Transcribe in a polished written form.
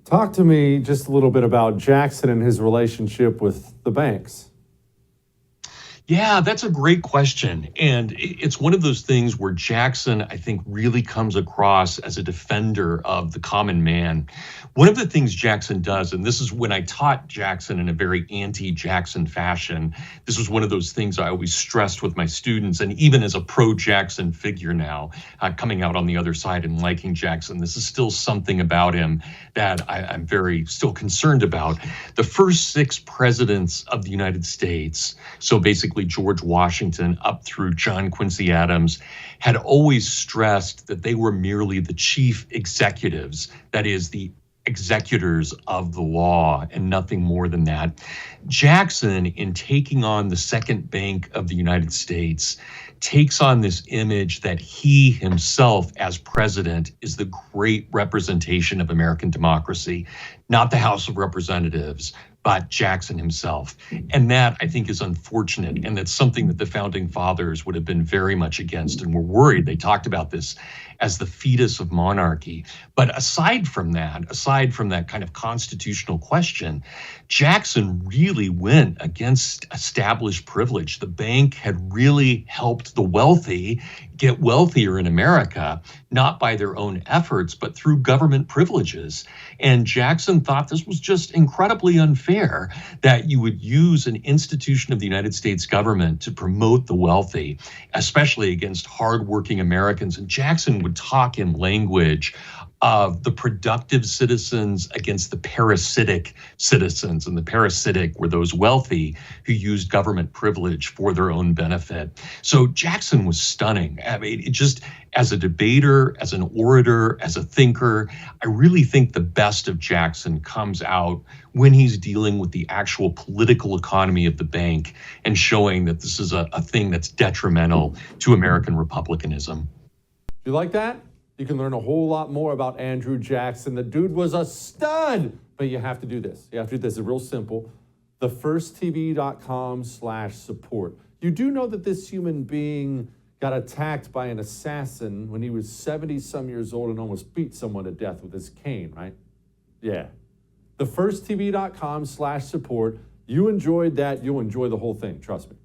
Talk to me just a little bit about Jackson and his relationship with the banks. Yeah, that's a great question. And it's one of those things where Jackson, I think, really comes across as a defender of the common man. One of the things Jackson does, and this is when I taught Jackson in a very anti-Jackson fashion, this was one of those things I always stressed with my students. And even as a pro-Jackson figure now, coming out on the other side and liking Jackson, this is still something about him that I'm very still concerned about. The first six presidents of the United States, so basically George Washington up through John Quincy Adams, had always stressed that they were merely the chief executives, that is, the executors of the law, and nothing more than that. Jackson, in taking on the second bank of the United States, takes on this image that he himself, as president, is the great representation of American democracy, not the House of Representatives, but Jackson himself. And that, I think, is unfortunate. And that's something that the founding fathers would have been very much against and were worried. They talked about this as the fetus of monarchy. But aside from that kind of constitutional question, Jackson really went against established privilege. The bank had really helped the wealthy get wealthier in America, not by their own efforts, but through government privileges. And Jackson thought this was just incredibly unfair that you would use an institution of the United States government to promote the wealthy, especially against hardworking Americans. And Jackson would talk in language of the productive citizens against the parasitic citizens. And the parasitic were those wealthy who used government privilege for their own benefit. So Jackson was stunning. I mean, it just, as a debater, as an orator, as a thinker, I really think the best of Jackson comes out when he's dealing with the actual political economy of the bank and showing that this is a thing that's detrimental to American republicanism. You like that? You can learn a whole lot more about Andrew Jackson. The dude was a stud, but you have to do this. You have to do this. It's real simple. thefirstTV.com/support. You do know that this human being got attacked by an assassin when he was 70 some years old and almost beat someone to death with his cane, right? Yeah. thefirstTV.com/support. You enjoyed that. You'll enjoy the whole thing. Trust me.